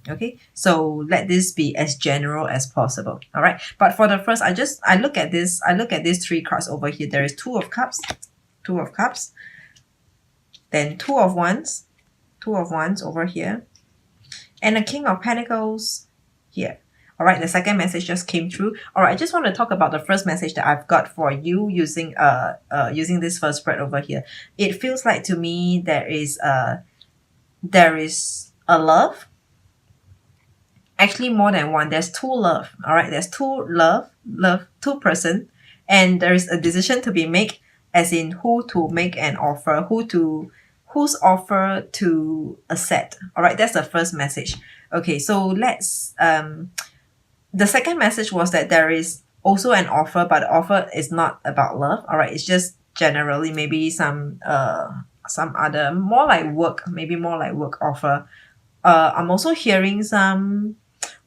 Okay, so let this be as general as possible. All right, but for the first, I look at these three cards over here. There is Two of Cups, then Two of Wands over here, and a King of Pentacles here. All right, the second message just came through. All right, I just want to talk about the first message that I've got for you using this first spread over here. It feels like to me there is a love. Actually, more than one. There's two love. All right, there's two person, and there is a decision to be made, as in who to make an offer, whose offer to accept. All right, that's the first message. Okay, so let's the second message was that there is also an offer, but the offer is not about love. All right, it's just generally maybe some other more like work, maybe more like work offer. I'm also hearing some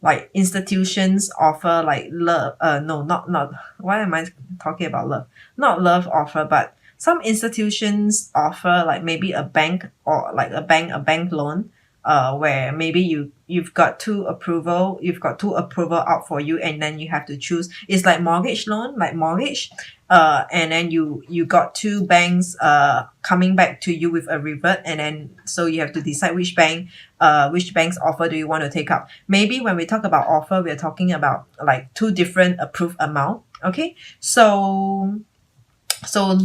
like institutions offer like love. No, not. Why am I talking about love? Not love offer, but some institutions offer like maybe a bank or like a bank loan. Where maybe you've got two approval out for you, and then you have to choose. It's like mortgage loan, like mortgage. And then you got two banks coming back to you with a revert, and then so you have to decide which bank's offer do you want to take up. Maybe when we talk about offer, we're talking about like two different approved amount. Okay, so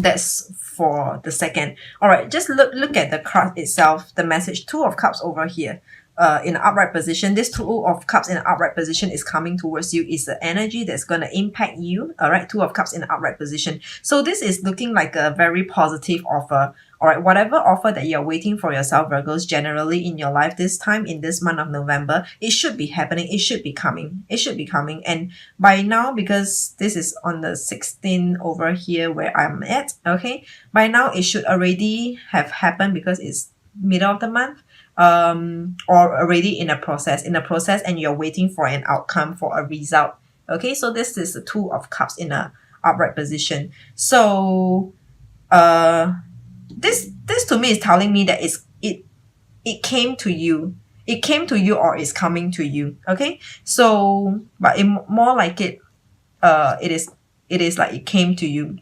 that's for the second. All right, just look at the card itself, the message. Two of Cups over here in upright position. This Two of Cups in upright position is coming towards you. Is the energy that's going to impact you. All right, Two of Cups in upright position. So this is looking like a very positive offer. All right, whatever offer that you're waiting for yourself, Virgos, generally in your life this time, in this month of November, it should be happening. It should be coming. And by now, because this is on the 16th over here where I'm at, okay, by now it should already have happened because it's middle of the month, or already in a process, and you're waiting for an outcome, for a result. Okay, so this is the Two of Cups in a upright position. So, this to me is telling me that it came to you. It came to you or is coming to you. Okay, so but more like it is like it came to you.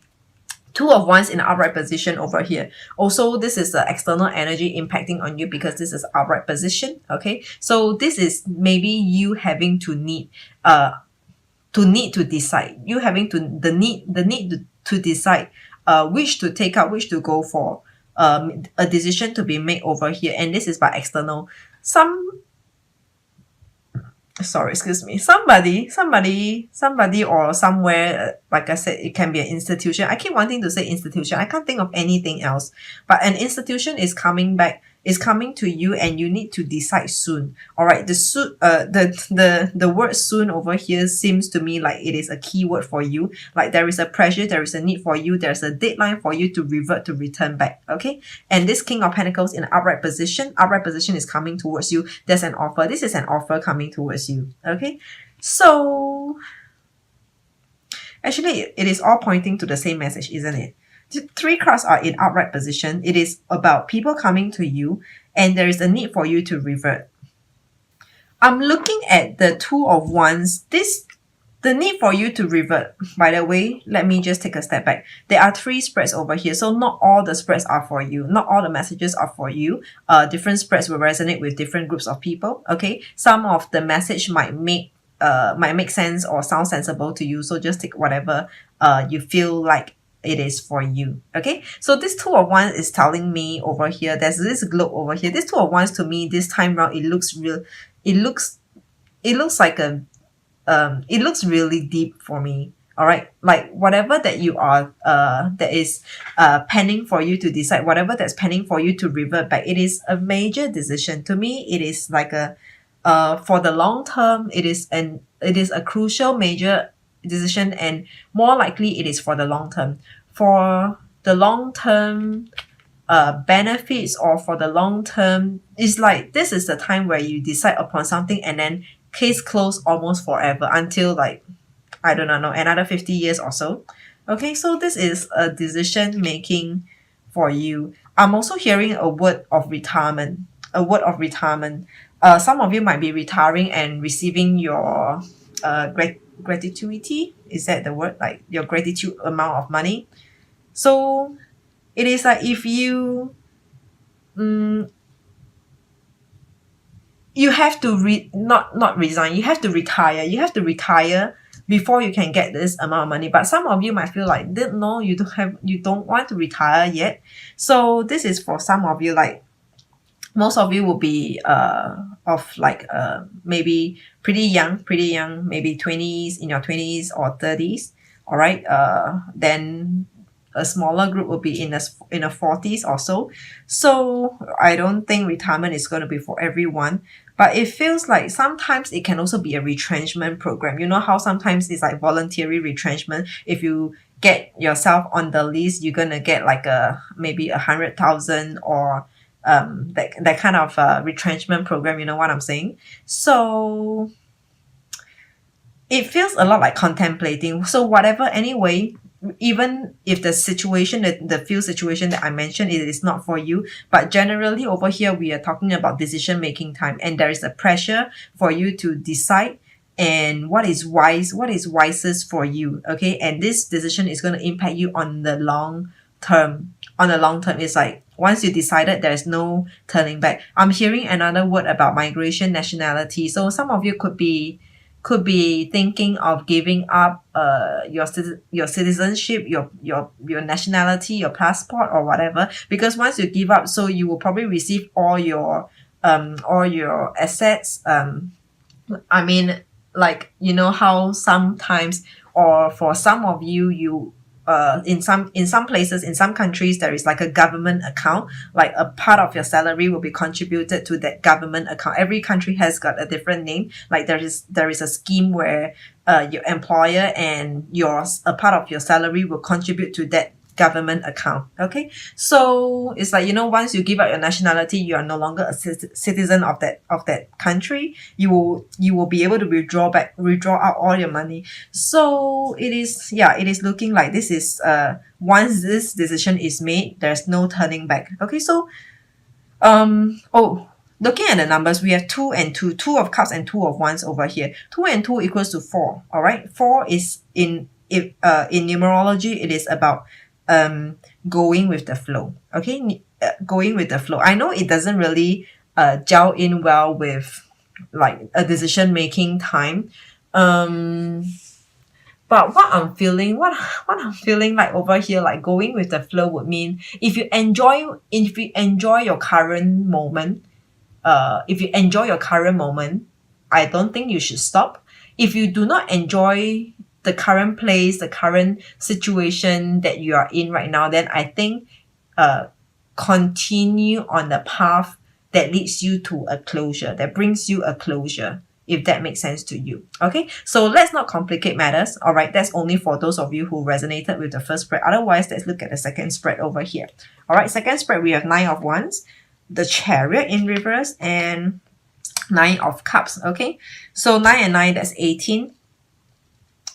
Two of Wands in upright position over here. Also, this is the external energy impacting on you because this is upright position. Okay, so this is maybe you having to need to decide. You having to the need to decide which to take up, which to go for. A decision to be made over here, and this is by external. Excuse me, somebody or somewhere, like I said, it can be an institution. I keep wanting to say institution. I can't think of anything else, but an institution is coming to you, and you need to decide soon. All right, the word soon over here seems to me like it is a key word for you. Like there is a pressure, there is a need for you, there's a deadline for you to return back. Okay, and this King of Pentacles in upright position is coming towards you. There's an offer. This is an offer coming towards you. Okay, so actually it is all pointing to the same message, isn't it? Three cards are in upright position. It is about people coming to you, and there is a need for you to revert. I'm looking at the Two of Wands. The need for you to revert. By the way, let me just take a step back. There are three spreads over here, so not all the spreads are for you. Not all the messages are for you. Different spreads will resonate with different groups of people. Okay, some of the message might make sense or sound sensible to you. So just take whatever you feel like it is for you. Okay, so this Two of Wands is telling me over here, there's this globe over here. This Two of Wands to me this time round, it looks like it looks really deep for me. All right, like whatever that you are that is pending for you to decide, whatever that's pending for you to revert back, it is a major decision. To me, it is like a for the long term, it is a crucial major decision, and more likely it is for the long term. For the long term benefits, or for the long term, it's like this is the time where you decide upon something, and then case closed almost forever, until like, I don't know, another 50 years or so. Okay, so this is a decision making for you. I'm also hearing a word of retirement. some of you might be retiring and receiving your gratuity. Is that the word? Like your gratitude amount of money. So it is like if you you have to not resign, you have to retire. You have to retire before you can get this amount of money. But some of you might feel like no, you don't want to retire yet. So this is for some of you. Like most of you will be of like maybe pretty young, maybe 20s, in your 20s or 30s. All right. Then a smaller group will be in a 40s or so. So I don't think retirement is going to be for everyone, but it feels like sometimes it can also be a retrenchment program. You know how sometimes it's like voluntary retrenchment. If you get yourself on the list, you're gonna get like maybe 100,000 or that kind of retrenchment program. You know what I'm saying? So it feels a lot like contemplating. So whatever, anyway, even if the situation, the field situation that I mentioned, it is not for you, but generally over here we are talking about decision making time, and there is a pressure for you to decide and what is wisest for you. Okay, and this decision is going to impact you on the long term. It's like once you decided, there's no turning back. I'm hearing another word about migration, nationality. So some of you could be thinking of giving up your citizenship, your nationality, your passport or whatever, because once you give up, so you will probably receive all your assets. I mean, like, you know how sometimes, or for some of you in some places, in some countries, there is like a government account, like a part of your salary will be contributed to that government account. Every country has got a different name. Like there is a scheme where your employer and a part of your salary will contribute to that government account. Okay, so it's like, you know, once you give up your nationality, you are no longer a citizen of that country. You will be able to withdraw out all your money. So it is looking like this is once this decision is made, there's no turning back. Okay, so looking at the numbers, we have 2 and 2, 2 of cups and 2 of wands over here. 2 and 2 equals to 4. All right, 4 is in numerology, it is about going with the flow. Okay, going with the flow. I know it doesn't really gel in well with like a decision making time, but what I'm feeling like over here, like going with the flow, would mean if you enjoy your current moment, I don't think you should stop. If you do not enjoy the current place, the current situation that you are in right now, then I think continue on the path that leads you to a closure, that brings you a closure, if that makes sense to you. Okay, so let's not complicate matters. All right, that's only for those of you who resonated with the first spread. Otherwise, let's look at the second spread over here. All right, second spread, we have 9 of wands, the chariot in reverse, and 9 of cups. Okay, so 9 and 9, that's 18.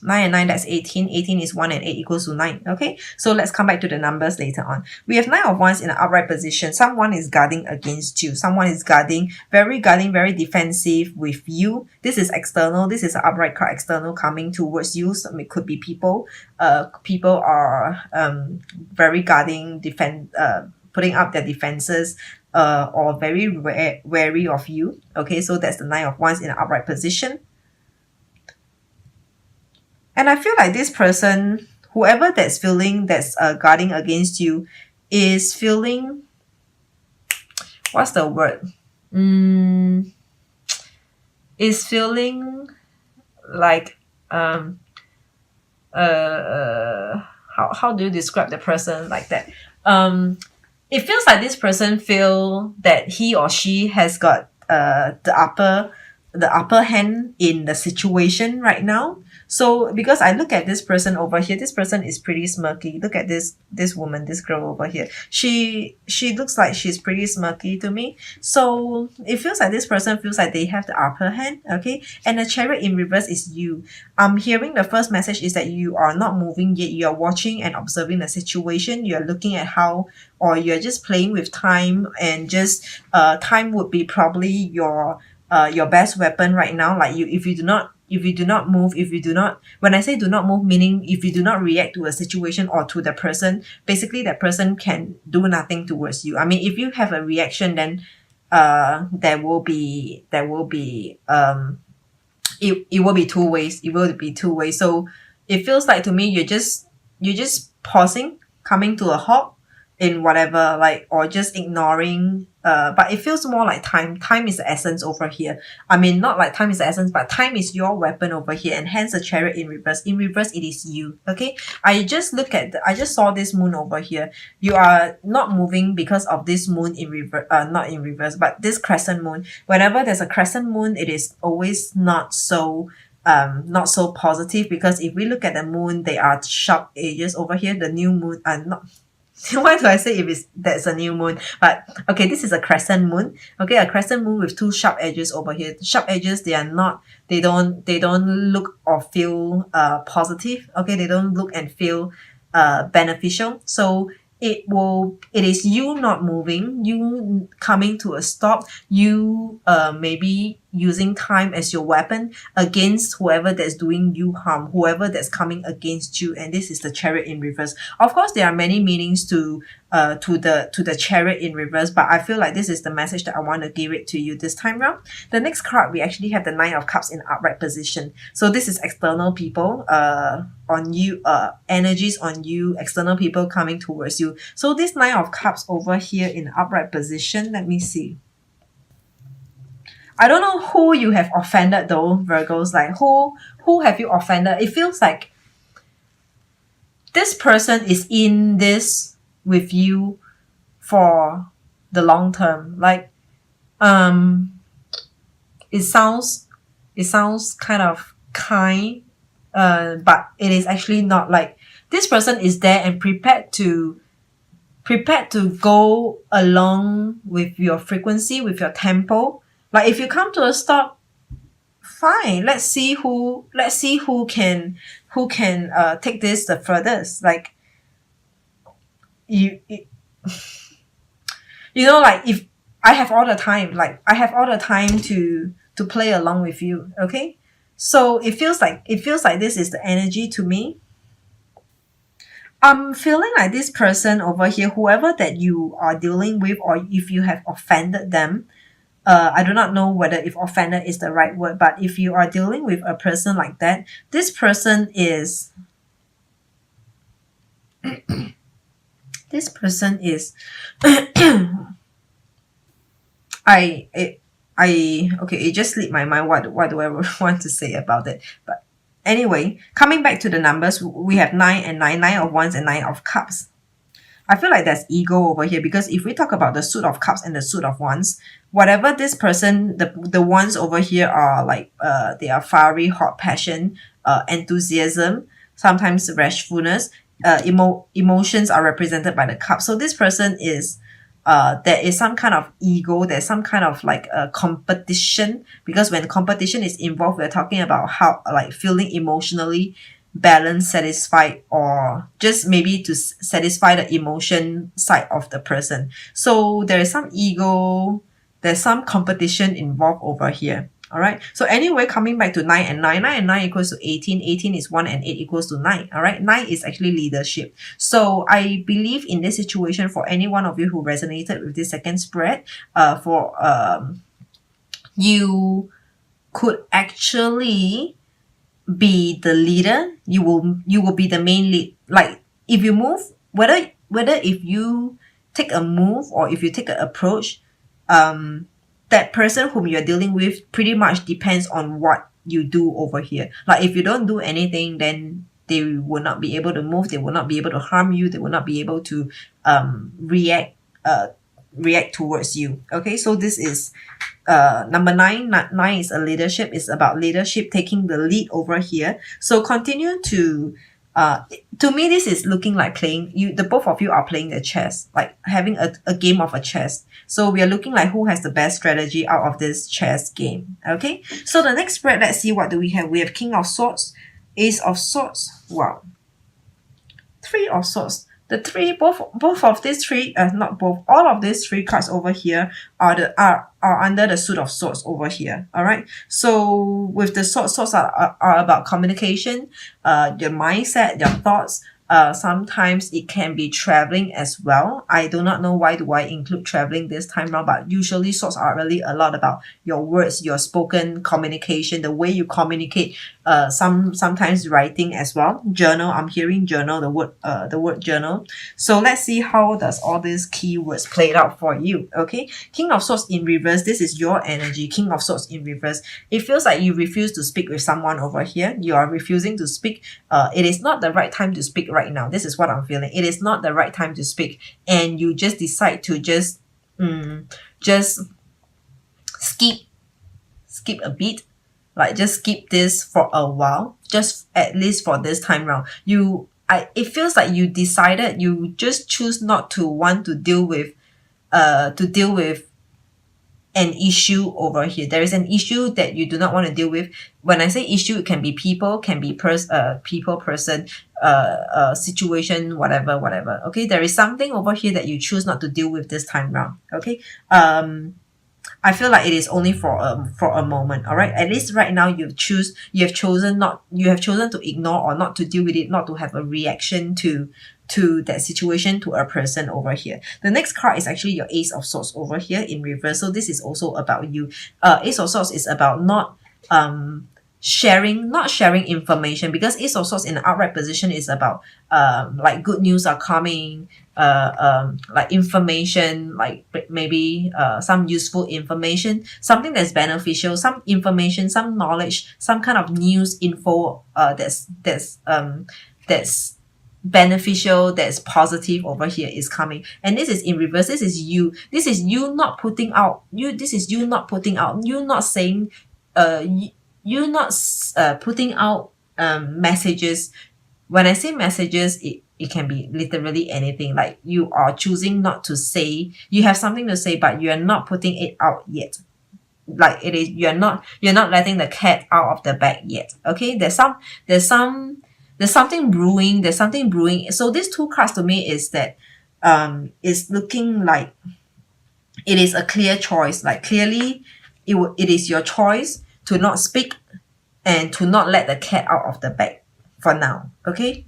9 and 9, that's 18. 18 is 1 and 8 equals to 9. Okay, so let's come back to the numbers later on. We have 9 of wands in an upright position. Someone is guarding against you. Someone is guarding, very defensive with you. This is external. This is an upright card, external, coming towards you. So it could be people. People are very guarding, putting up their defenses, or very wary of you. Okay, so that's the 9 of wands in an upright position. And I feel like this person, whoever that's guarding against you, is feeling, what's the word? Is feeling like, how do you describe the person like that? It feels like this person feel that he or she has got the upper hand in the situation right now. So because I look at this person over here, this person is pretty smirky. Look at this woman, this girl over here. She looks like she's pretty smirky to me. So it feels like this person feels like they have the upper hand. Okay, and the chariot in reverse is you. I'm hearing the first message is that you are not moving yet. You are watching and observing the situation. You are looking at how, or you're just playing with time, and just time would be probably your your best weapon right now. Like if you do not move, if you do not, when I say do not move, meaning if you do not react to a situation or to the person, basically that person can do nothing towards you. I mean, if you have a reaction, then it will be two ways. It will be two ways. So it feels like to me you're just pausing, coming to a halt in whatever, like, or just ignoring. But it feels more like time is the essence over here. I mean, not like time is the essence, but time is your weapon over here, and hence the Chariot in reverse. In reverse, it is you. Okay, I just saw this moon over here. You are not moving because of this moon in reverse, not in reverse, but this crescent moon. Whenever there's a crescent moon, it is always not so positive, because if we look at the moon, there are sharp edges over here. The new moon, not why do I say if that's a new moon? But okay, this is a crescent moon. Okay, a crescent moon with two sharp edges over here. Sharp edges, they don't look or feel positive. Okay, they don't look and feel beneficial. So it is you not moving, you coming to a stop, you maybe using time as your weapon against whoever that's doing you harm, whoever that's coming against you. And this is the Chariot in reverse. Of course, there are many meanings to the Chariot in reverse, but I feel like this is the message that I want to give it to you this time round. The next card, we actually have the Nine of Cups in upright position. So this is external people on you, energies on you, external people coming towards you. So this Nine of Cups over here in upright position, let me see. I don't know who you have offended though, Virgos. Like who have you offended? It feels like this person is in this with you for the long term. Like it sounds kind of kind, but it is actually not. Like this person is there and prepared to go along with your frequency, with your tempo. Like if you come to a stop, fine. Let's see who can take this the furthest. Like you know, like if I have all the time, to play along with you. Okay, so it feels like this is the energy to me. I'm feeling like this person over here, whoever that you are dealing with, or if you have offended them, I do not know whether if offended is the right word, but if you are dealing with a person like that, this person is okay, it just slipped my mind what do I want to say about it. But anyway, coming back to the numbers, we have 9 and 9, 9 of Wands and 9 of Cups. I feel like there's ego over here, because if we talk about the Suit of Cups and the Suit of Wands, whatever this person, the ones over here are like, they are fiery, hot passion, enthusiasm, sometimes rashfulness, emotions are represented by the cup. So this person is, there is some kind of ego, there's some kind of like a competition, because when competition is involved, we're talking about how, like, feeling emotionally balanced, satisfied, or just maybe to satisfy the emotion side of the person. So there is some ego, there's some competition involved over here. All right. So anyway, coming back to 9 and 9, 9 and 9 equals to 18. 18 is 1 and 8 equals to 9. All right. 9 is actually leadership. So I believe in this situation, for any one of you who resonated with this second spread, you could actually be the leader. You will be the main lead. Like if you move, whether if you take a move or if you take an approach, that person whom you're dealing with pretty much depends on what you do over here. Like if you don't do anything, then they will not be able to move, they will not be able to harm you, they will not be able to react towards you. Okay, so this is number 9. 9 is a leadership. It's about leadership, taking the lead over here. So continue to me, this is looking like playing, the both of you are playing the chess, like having a game of a chess. So we are looking like who has the best strategy out of this chess game. Okay, so the next spread, let's see, what do we have? We have King of Swords, Ace of Swords, wow, Three of Swords, the three, both of these three, not both, all of these three cards over here are under the suit of swords over here. All right. So with the swords are about communication, your mindset, your thoughts. Sometimes it can be traveling as well. I do not know why do I include traveling this time around, but usually swords are really a lot about your words, your spoken communication, the way you communicate. Sometimes writing as well. Journal. I'm hearing journal. The word journal. So let's see how does all these keywords play out for you. Okay. King of Swords in reverse. This is your energy. King of Swords in reverse. It feels like you refuse to speak with someone over here. You are refusing to speak. It is not the right time to speak right now. This is what I'm feeling. It is not the right time to speak, and you just decide to just skip a bit, like just skip this for a while, just at least for this time round. It feels like you decided, you just choose not to want to deal with an issue over here. There is an issue that you do not want to deal with. When I say issue, it can be people, can be people, person, situation, whatever. Okay, there is something over here that you choose not to deal with this time round. Okay, I feel like it is only for a moment. All right, at least right now you have chosen to ignore or not to deal with it, not to have a reaction to that situation, to a person over here. The next card is actually your Ace of Swords over here in reverse. So this is also about you. Ace of Swords is about not sharing information, because Ace of Swords in the outright position is about like good news are coming, like information, like maybe some useful information, something that's beneficial, some information, some knowledge, some kind of news info that's beneficial, that's positive over here is coming. And this is in reverse. This is you not putting out, you not saying, you not putting out messages. When I say messages, it can be literally anything. Like you are choosing not to say, you have something to say, but you are not putting it out yet. Like it is, you're not letting the cat out of the bag yet. Okay, there's something brewing. So these two cards to me is that is looking like it is a clear choice. Like clearly it is your choice to not speak and to not let the cat out of the bag for now. Okay.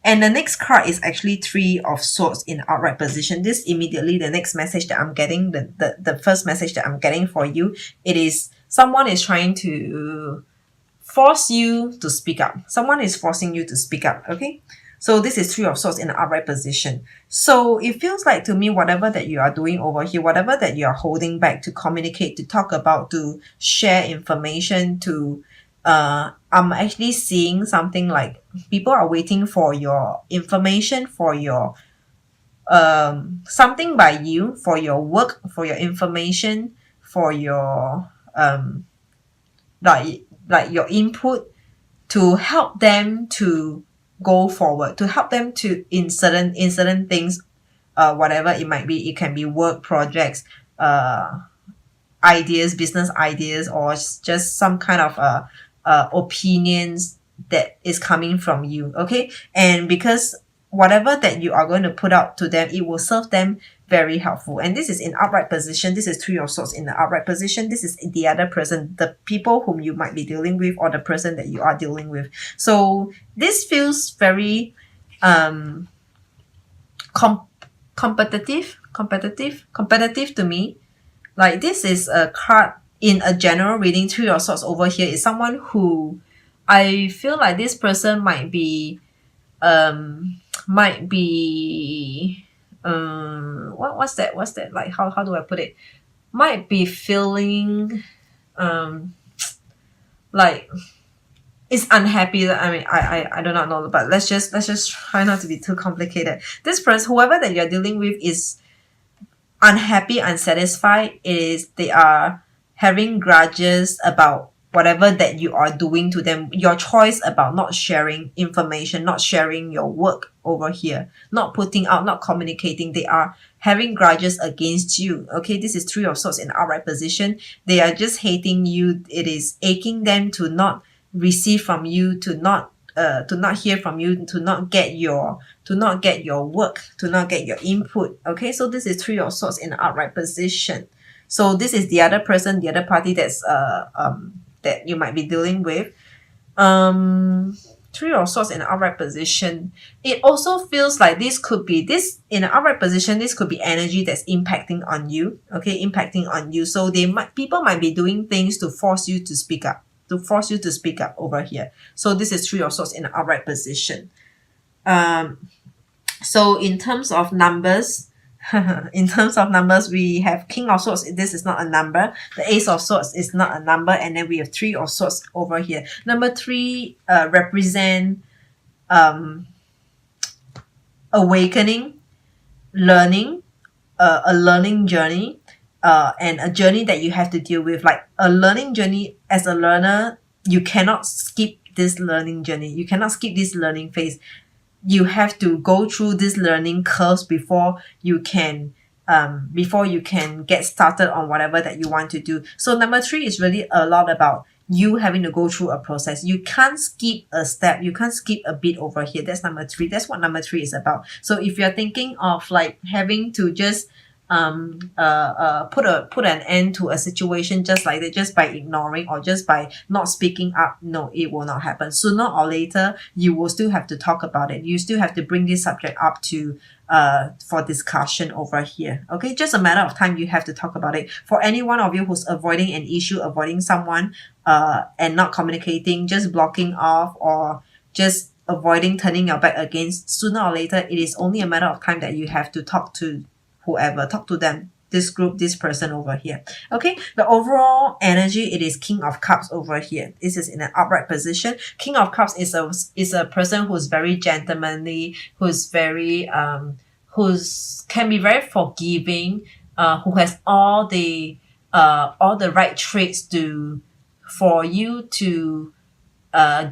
And the next card is actually Three of Swords in outright position. This immediately, the next message that I'm getting, the first message that I'm getting for you, it is someone is trying to force you to speak up. Someone is forcing you to speak up. Okay. So this is Three of Swords in the upright position. So it feels like to me, whatever that you are doing over here, whatever that you are holding back to communicate, to talk about, to share information, I'm actually seeing something like people are waiting for your information, for your something by you, for your work, for your information, for your like your input, to help them to go forward, to help them to in certain things, whatever it might be. It can be work projects, ideas, business ideas, or just some kind of opinions that is coming from you. Okay. And because whatever that you are going to put out to them, it will serve them very helpful. And this is in upright position. This is Three of Swords in the upright position. This is the other person, the people whom you might be dealing with, or the person that you are dealing with. So this feels very competitive to me. Like this is a card in a general reading. Three of Swords over here is someone who I feel like this person might be what's that like, how do I put it, might be feeling like is unhappy. I mean, I do not know, but let's just try not to be too complicated. This person, whoever that you're dealing with, is unhappy, unsatisfied. They are having grudges about whatever that you are doing to them, your choice about not sharing information, not sharing your work over here, not putting out, not communicating. They are having grudges against you. Okay, this is Three of Swords in outright position. They are just hating you. It is aching them to not receive from you, to not to not hear from you, to not get your work, to not get your input. Okay, so this is Three of Swords in an upright position. So this is the other person, the other party that's that you might be dealing with. Three of Swords in an upright position. It also feels like this could be this in an upright position. This could be energy that's impacting on you. Okay, impacting on you. So people might be doing things to force you to speak up, over here. So this is Three of Swords in an upright position. So in terms of numbers, we have King of Swords. This is not a number. The Ace of Swords is not a number. And then we have Three of Swords over here. Number 3 represent awakening, learning, a learning journey, and a journey that you have to deal with. Like a learning journey, as a learner, you cannot skip this learning journey. You cannot skip this learning phase. You have to go through this learning curves before you can get started on whatever that you want to do. So number 3 is really a lot about you having to go through a process. You can't skip a step. You can't skip a bit over here. That's number 3. That's what number 3 is about. So if you're thinking of like having to just put an end to a situation just like that, just by ignoring or just by not speaking up, no, it will not happen. Sooner or later, you will still have to talk about it. You still have to bring this subject up to for discussion over here. Okay, just a matter of time. You have to talk about it. For any one of you who's avoiding an issue, avoiding someone, and not communicating, just blocking off, or just avoiding turning your back against, sooner or later, it is only a matter of time that you have to talk to whoever, talk to them, this group, this person over here. Okay, the overall energy, it is King of Cups over here. This is in an upright position. King of Cups is a person who's very gentlemanly, who's very can be very forgiving, who has all the right traits for you to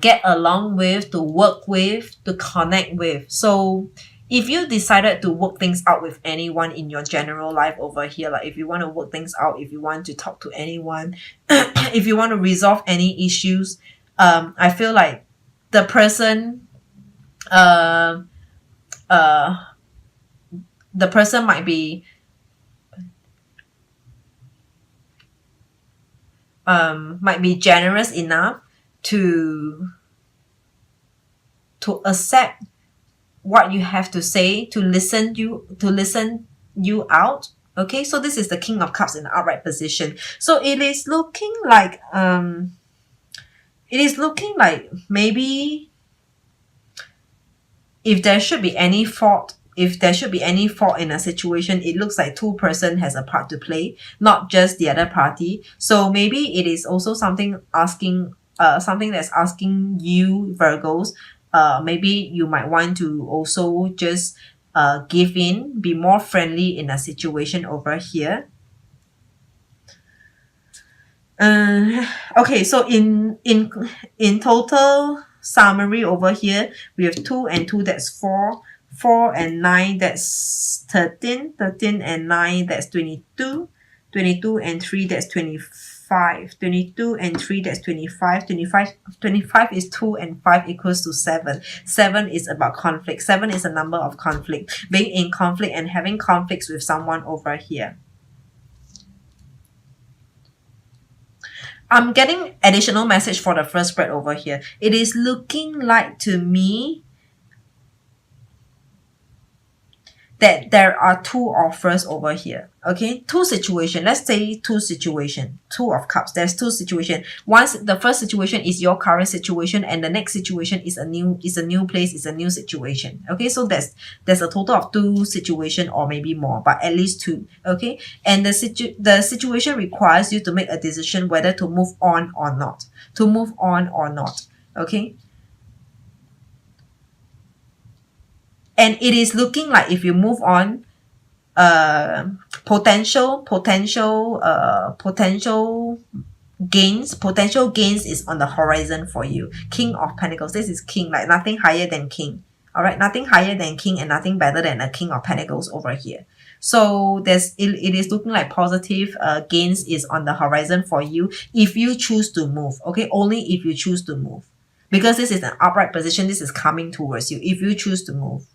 get along with, to work with, to connect with. So if you decided to work things out with anyone in your general life over here, like if you want to work things out, if you want to talk to anyone, if you want to resolve any issues, I feel like the person might be generous enough to accept what you have to say, to listen you out. Okay, so this is the King of Cups in the upright position. So it is looking like maybe if there should be any fault in a situation, it looks like two person has a part to play, not just the other party. So maybe it is also something that's asking you, Virgos, maybe you might want to also just give in, be more friendly in a situation over here. Okay, so in total summary over here, we have 2 and 2, that's 4. 4 and 9, that's 13. 13 and 9, that's 22. 22 and 3, that's 25. 22 and 3, that's 25. 25 is 2 and 5 equals to 7. 7 is about conflict. 7 is a number of conflict. Being in conflict and having conflicts with someone over here. I'm getting additional message for the first spread over here. It is looking like to me that there are 2 offers over here. Okay, 2 situations. Let's say 2 situations. 2 of Cups. There's 2 situations. Once the first situation is your current situation, and the next situation is a new place, is a new situation. Okay, so there's a total of 2 situations, or maybe more, but at least 2. Okay, and the situation requires you to make a decision whether to move on or not. To move on or not. Okay. And it is looking like if you move on, potential gains is on the horizon for you. King of Pentacles. This is King, like nothing higher than King. All right, nothing higher than King and nothing better than a King of Pentacles over here. So it is looking like positive gains is on the horizon for you if you choose to move. Okay, only if you choose to move. because this is an upright position. This is coming towards you if you choose to move.